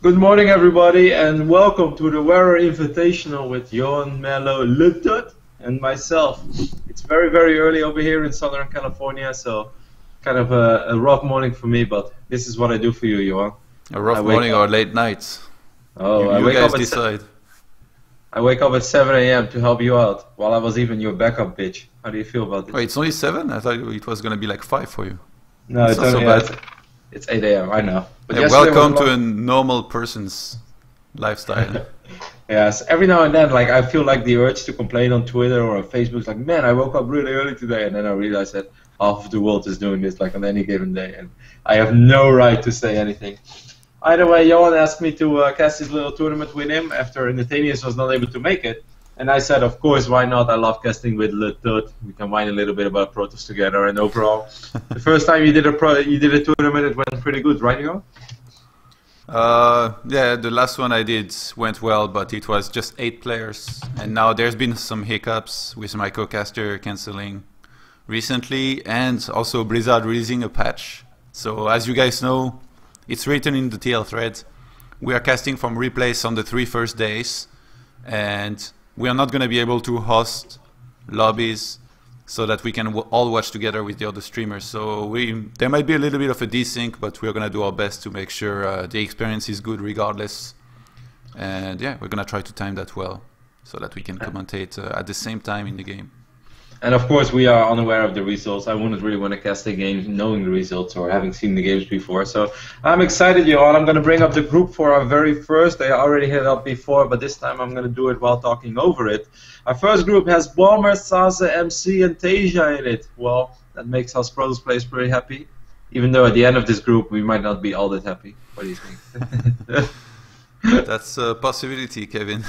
Good morning, everybody, and welcome to the Wearer Invitational with Johan Mello Lutut and myself. It's very, very early over here in Southern California, so kind of a rough morning for me, but this is what I do for you, Johan. A rough morning or late nights? Oh, you guys decide. I wake up at 7 a.m. to help you out, while I was even your backup bitch. How do you feel about this? Wait, it's only 7? I thought it was going to be like 5 for you. No, it's not only, so bad. It's 8 a.m., I know. But yeah, welcome to a normal person's lifestyle. Yes, every now and then, like I feel like the urge to complain on Twitter or on Facebook, like, man, I woke up really early today, and then I realize that half of the world is doing this, like on any given day, and I have no right to say anything. Either way, Johan asked me to cast this little tournament with him after Invitational was not able to make it, and I said, of course, why not? I love casting with Lutut. We can whine a little bit about Protoss together, and overall, the first time you did a tournament, it went pretty good, right, Johan? Yeah, the last one I did went well, but it was just 8 players, and now there's been some hiccups with my co-caster cancelling recently, and also Blizzard releasing a patch. So as you guys know, it's written in the TL thread. We are casting from replays on the 3 first days, and we are not going to be able to host lobbies so that we can all watch together with the other streamers. So there might be a little bit of a desync, but we're going to do our best to make sure the experience is good regardless. And yeah, we're going to try to time that well so that we can commentate at the same time in the game. And of course, we are unaware of the results. I wouldn't really want to cast a game knowing the results or having seen the games before. So I'm excited, Johan. I'm going to bring up the group for our very first. I already hit it up before, but this time I'm going to do it while talking over it. Our first group has Bomber, SaSe, MC, and Tasia in it. Well, that makes us Protoss players pretty happy. Even though at the end of this group, we might not be all that happy. What do you think? That's a possibility, Kevin.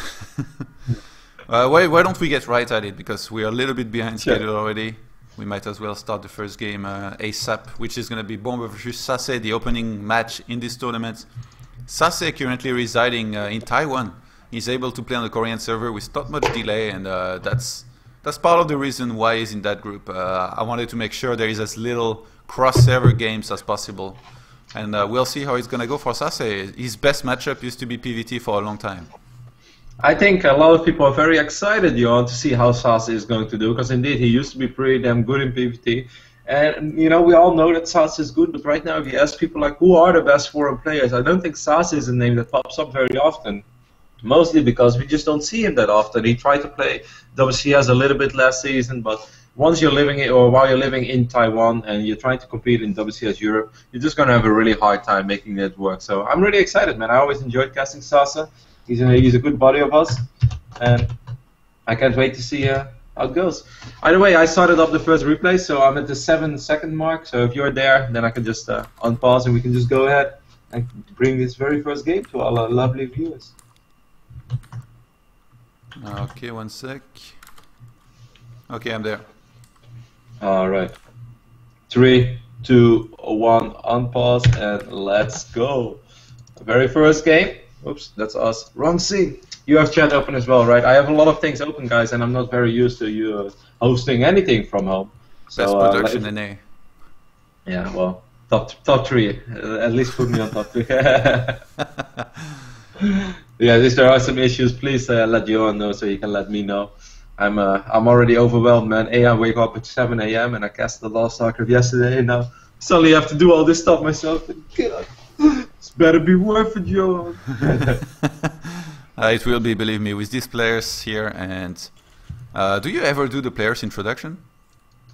Why don't we get right at it, because we are a little bit behind schedule already. We might as well start the first game ASAP, which is going to be Bomber versus SaSe, the opening match in this tournament. SaSe currently residing in Taiwan. He's able to play on the Korean server with not much delay, and that's part of the reason why he's in that group. I wanted to make sure there is as little cross-server games as possible, and we'll see how it's going to go for SaSe. His best matchup used to be PvT for a long time. I think a lot of people are very excited, Johan, to see how SaSe is going to do, because indeed he used to be pretty damn good in PvT. And, you know, we all know that SaSe is good, but right now if you ask people, like, who are the best foreign players, I don't think SaSe is a name that pops up very often. Mostly because we just don't see him that often. He tried to play WCS a little bit last season, but once you're living in, or while you're living in Taiwan and you're trying to compete in WCS Europe, you're just going to have a really hard time making that work. So I'm really excited, man. I always enjoyed casting SaSe. He's a good buddy of us, and I can't wait to see how it goes. Either way, I started up the first replay, so I'm at the 7-second mark. So if you're there, then I can just unpause and we can just go ahead and bring this very first game to all our lovely viewers. Okay, 1 sec. Okay, I'm there. All right. 3, 2, 1, unpause, and let's go. Very first game. Oops, that's us. Wrong scene. You have chat open as well, right? I have a lot of things open, guys, and I'm not very used to you hosting anything from home. So, best production in A. Yeah, well, top 3. At least put me on top 3. Yeah, if there are some issues, please let Johan know so he can let me know. I'm already overwhelmed, man. I wake up at 7 a.m. and I cast the last StarCraft yesterday, and now suddenly I have to do all this stuff myself. God. It's better be worth it, Johan. It will be, believe me, with these players here. And do you ever do the players introduction?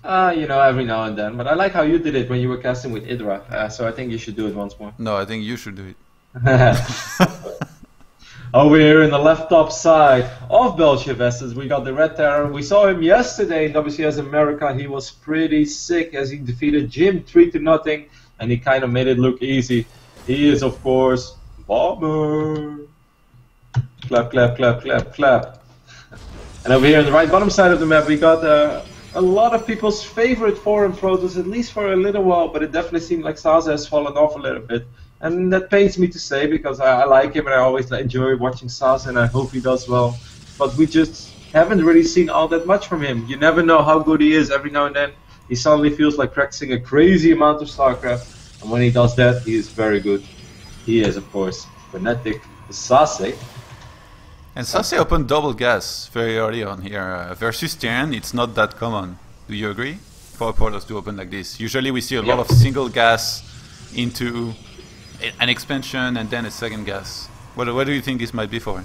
You know, every now and then. But I like how you did it when you were casting with Idra. So I think you should do it once more. No, I think you should do it. Over here in the left top side of Belgium Vestas, we got the Red Terror. We saw him yesterday in WCS America. He was pretty sick as he defeated Jim 3-0, and he kind of made it look easy. He is, of course, Bomber. Clap, clap, clap, clap, clap. And over here on the right bottom side of the map, we got a lot of people's favorite foreign Protoss, at least for a little while, but it definitely seemed like SaSe has fallen off a little bit. And that pains me to say, because I like him and I always enjoy watching SaSe, and I hope he does well. But we just haven't really seen all that much from him. You never know how good he is. Every now and then, he suddenly feels like practicing a crazy amount of StarCraft. And when he does that, he is very good. He is, of course. Fnatic SaSe. And SaSe opened double gas very early on here. Versus Terran, it's not that common. Do you agree? For portals to open like this. Usually we see a lot of single gas into an expansion and then a second gas. What do you think this might be for?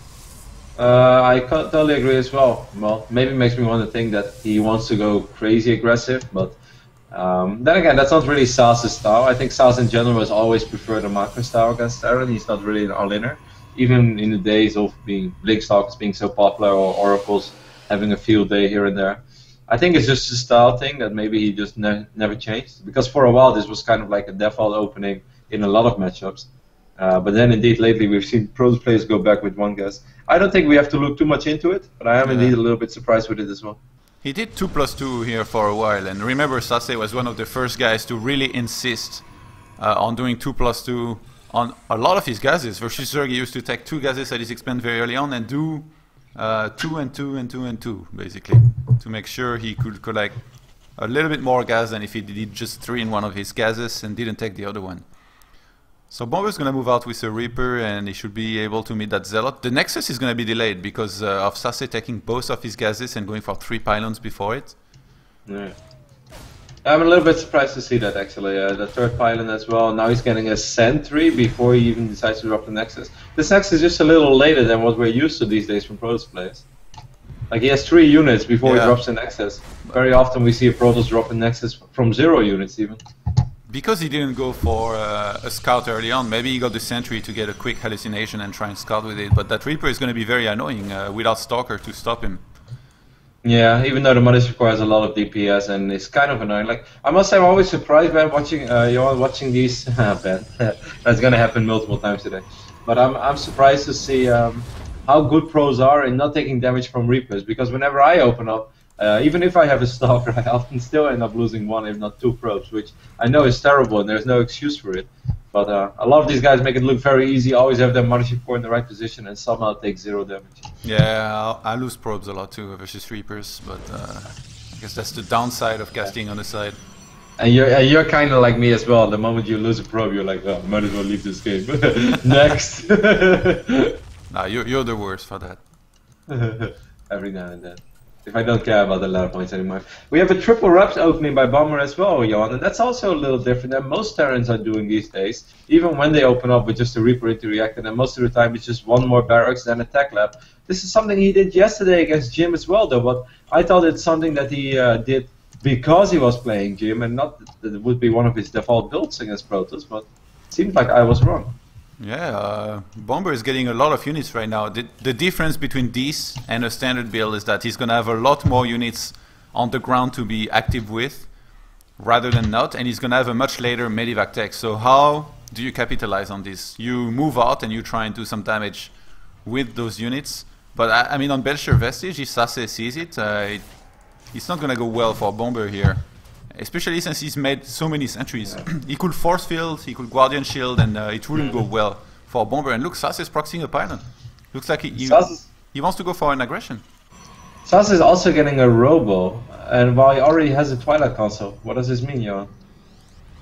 I totally agree as well. Well, maybe makes me want to think that he wants to go crazy aggressive, but then again, that's not really SaSe's style. I think SaSe in general has always preferred a macro style against Terran. He's not really an all-inner. Even in the days of being Blinkstalkers being so popular or Oracles having a field day here and there. I think it's just a style thing that maybe he just never changed. Because for a while this was kind of like a default opening in a lot of matchups. But then indeed lately we've seen pro players go back with one gas. I don't think we have to look too much into it, but I am indeed a little bit surprised with it as well. He did 2+2 here for a while, and remember SaSe was one of the first guys to really insist on doing 2+2 on a lot of his gases. Versus Zerg, he used to take 2 gases at his expand very early on and do 2 and 2 and 2 and 2, basically, to make sure he could collect a little bit more gas than if he did just 3 in one of his gases and didn't take the other one. So Bomber's going to move out with a Reaper and he should be able to meet that Zealot. The Nexus is going to be delayed because of SaSe taking both of his gases and going for 3 pylons before it. Yeah. I'm a little bit surprised to see that actually, the 3rd pylon as well. Now he's getting a sentry before he even decides to drop the Nexus. This Nexus is just a little later than what we're used to these days from Protoss players. Like he has 3 units before he drops the Nexus. Very often we see a Protoss drop a Nexus from 0 units even. Because he didn't go for a scout early on, maybe he got the sentry to get a quick hallucination and try and scout with it, but that Reaper is going to be very annoying without Stalker to stop him. Yeah, even though the Mothership Core has a lot of DPS and it's kind of annoying. Like I must say, I'm always surprised by watching these. Ben, that's going to happen multiple times today. But I'm surprised to see how good pros are in not taking damage from Reapers, because whenever I open up, even if I have a Stalker, I often still end up losing 1 if not 2 probes, which I know is terrible and there's no excuse for it. But a lot of these guys make it look very easy, always have their Mothership Core in the right position and somehow take 0 damage. Yeah, I lose probes a lot too versus Reapers, but I guess that's the downside of casting on the side. And you're kind of like me as well. The moment you lose a probe, you're like, oh, might as well leave this game. Next. Nah, you're the worst for that. Every now and then. If I don't care about the ladder points anymore. We have a triple reps opening by Bomber as well, Johan, and that's also a little different than most Terrans are doing these days. Even when they open up with just a Reaper into reactor, and most of the time it's just 1 more barracks than a tech lab. This is something he did yesterday against Jim as well, though, but I thought it's something that he did because he was playing Jim, and not that it would be one of his default builds against Protoss, but it seemed like I was wrong. Yeah, Bomber is getting a lot of units right now. The difference between this and a standard build is that he's going to have a lot more units on the ground to be active with, rather than not, and he's going to have a much later Medivac tech. So how do you capitalize on this? You move out and you try and do some damage with those units, but I mean on Belcher Vestige, if SaSe sees it, it's not going to go well for Bomber here. Especially since he's made so many sentries. He could force field, he could guardian shield, and it wouldn't go well for Bomber. And look, SaSe is proxying a pylon. Looks like he wants to go for an aggression. SaSe is also getting a Robo, and while he already has a Twilight console. What does this mean, Johan?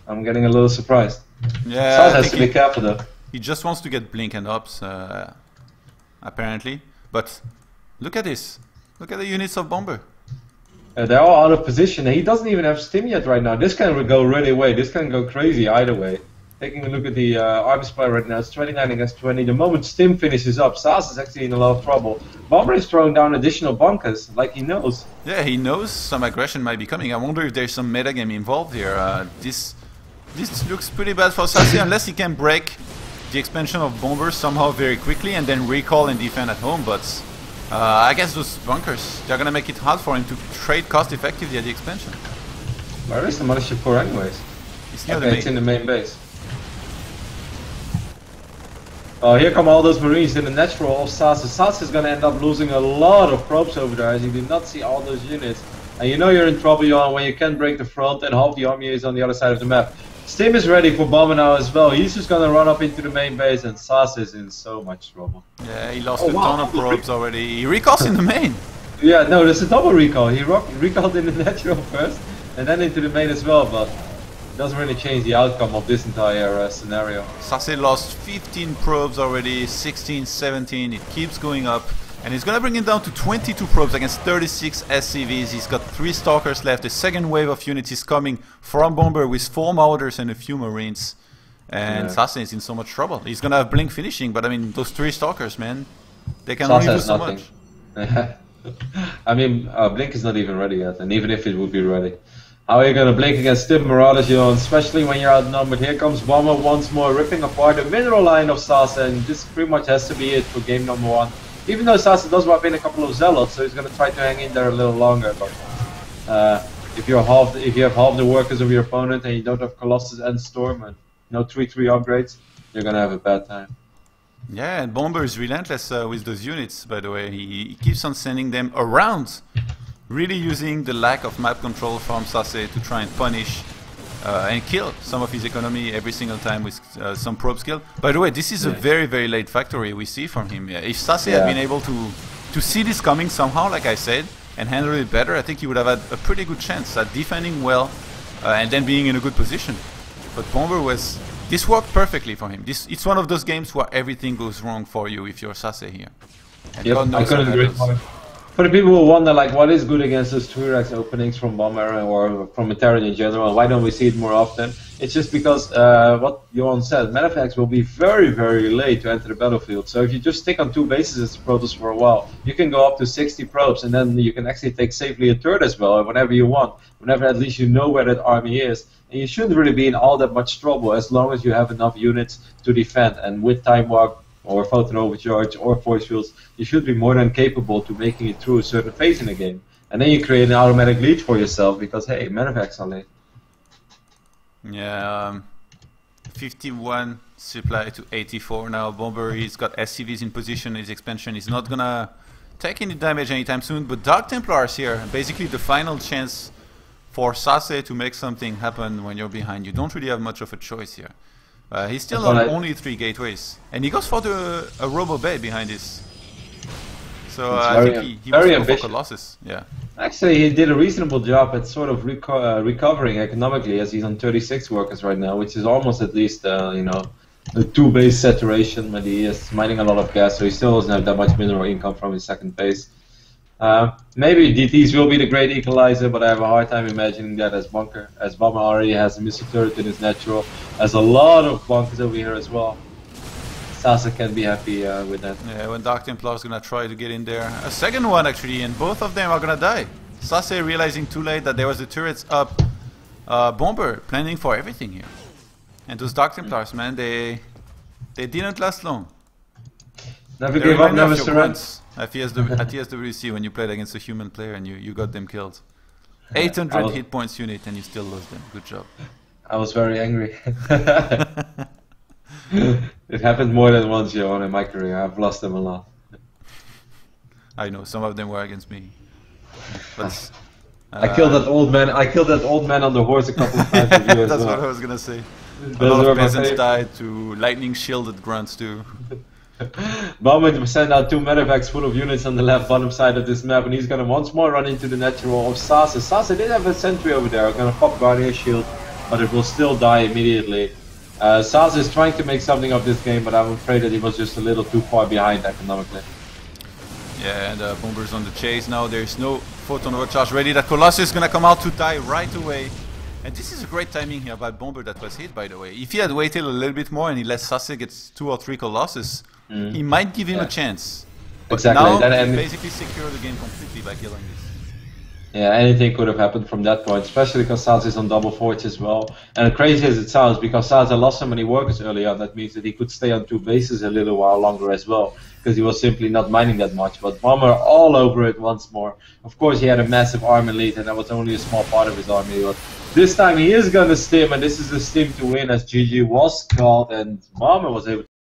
I'm getting a little surprised. Yeah, SaSe has to be careful though. He just wants to get Blink and Ops, apparently. But look at this. Look at the units of Bomber. They're all out of position. He doesn't even have Stim yet right now. This can go really away. This can go crazy either way. Taking a look at the army supply right now, it's 29 against 20. The moment Stim finishes up, SaSe is actually in a lot of trouble. Bomber is throwing down additional bunkers, like he knows. Yeah, he knows some aggression might be coming. I wonder if there's some metagame involved here. This looks pretty bad for SaSe, unless he can break the expansion of Bomber somehow very quickly and then recall and defend at home, but I guess those bunkers, they're gonna make it hard for him to trade cost effectively at the expansion. Where is the Mothership Core anyways? It's near the main. It's in the main base. Oh, here come all those Marines in the natural of SaSe. SaSe is gonna end up losing a lot of probes over there as you did not see all those units. And you know you're in trouble, Johan, when you can't break the front and half the army is on the other side of the map. Stim is ready for Bomber now as well. He's just gonna run up into the main base and SaSe is in so much trouble. Yeah, he lost a ton of probes already. He recalls in the main. Yeah, no, there's a double recall. He recalled in the natural first and then into the main as well, but doesn't really change the outcome of this entire scenario. SaSe lost 15 probes already, 16, 17, it keeps going up. And he's gonna bring it down to 22 probes against 36 SCVs. He's got 3 Stalkers left. The second wave of units is coming from Bomber with 4 Marauders and a few Marines. And SaSe is in so much trouble. He's gonna have Blink finishing, but I mean, those 3 Stalkers, man, they can only do so much. I mean, Blink is not even ready yet, and even if it would be ready. How are you gonna Blink against Tim Marauders, you know, especially when you're outnumbered? Here comes Bomber once more, ripping apart the mineral line of SaSe, and this pretty much has to be it for game number 1. Even though SaSe does wipe in a couple of Zealots, so he's going to try to hang in there a little longer. But if you have half the workers of your opponent and you don't have Colossus and Storm and no 3/3 upgrades, you're going to have a bad time. Yeah, and Bomber is relentless with those units, by the way. He keeps on sending them around, really using the lack of map control from SaSe to try and punish and kill some of his economy every single time with some probe skill. By the way, this is a very, very late factory we see from him. Yeah. If SaSe had been able to see this coming somehow, like I said, and handle it better, I think he would have had a pretty good chance at defending well and then being in a good position. But Bomber was... This worked perfectly for him. It's one of those games where everything goes wrong for you if you're SaSe here. And God knows I couldn't agree more. For the people who wonder, like, what is good against those 3-Rex openings from Bomber or from a Terran in general, why don't we see it more often? It's just because, what Johan said, Medivacs will be very, very late to enter the battlefield. So if you just stick on 2 bases as Protoss for a while, you can go up to 60 probes, and then you can actually take safely a turret as well, whenever you want. Whenever at least you know where that army is. And you shouldn't really be in all that much trouble as long as you have enough units to defend. And with Time Warp, or Photon Overcharge, or Force Fields, you should be more than capable to making it through a certain phase in the game. And then you create an automatic lead for yourself because, hey, Medivacs are late. Yeah, 51 supply to 84 now. Bomber, he's got SCVs in position, his expansion is not gonna take any damage anytime soon, but Dark Templars here, basically the final chance for SaSe to make something happen when you're behind. You don't really have much of a choice here. He's still on only 3 gateways, and he goes for a Robo Bay behind this. So I think he wants to go for Colossus. Yeah. Actually, he did a reasonable job at sort of recovering economically, as he's on 36 workers right now, which is almost at least you know, a 2-base saturation. But he is mining a lot of gas, so he still doesn't have that much mineral income from his second base. Maybe DTs will be the great equalizer, but I have a hard time imagining that as Bunker, as Bomber already has a missile turret in his natural, has a lot of bunkers over here as well. SaSe can be happy with that. Yeah, when Dark Templar is gonna try to get in there. A second one actually, and both of them are gonna die. SaSe realizing too late that there was the turrets up. Bomber planning for everything here. And those Dark Templars, man, they didn't last long. Never give up, never surrender. At TSWC when you played against a human player and you got them killed. 800 hit points unit and you still lost them. Good job. I was very angry. It happened more than once, Johan, in my career. I've lost them a lot. I know, some of them were against me. But, I killed that old man. I killed that old man on the horse a couple of times. That's what I was gonna say. A lot of peasants died to lightning shielded grunts too. Bomber send out 2 Medivacs full of units on the left bottom side of this map, and he's gonna once more run into the natural of SaSe. SaSe did have a sentry over there, gonna pop Guardian Shield, but it will still die immediately. SaSe is trying to make something of this game, but I'm afraid that he was just a little too far behind economically. Yeah, and Bomber's on the chase now. There's no Photon Overcharge ready. That Colossus is gonna come out to die right away. And this is a great timing here by Bomber that was hit, by the way. If he had waited a little bit more and he let SaSe get 2 or 3 Colossus, he might give him a chance. But now he basically secured the game completely by killing this. Yeah, anything could have happened from that point, especially because SaSe is on double forge as well. And crazy as it sounds, because SaSe lost so many workers early on, that means that he could stay on 2 bases a little while longer as well, because he was simply not mining that much. But Bomber all over it once more. Of course, he had a massive army lead, and that was only a small part of his army. But this time he is going to stim, and this is the stim to win, as GG was called, and Bomber was able to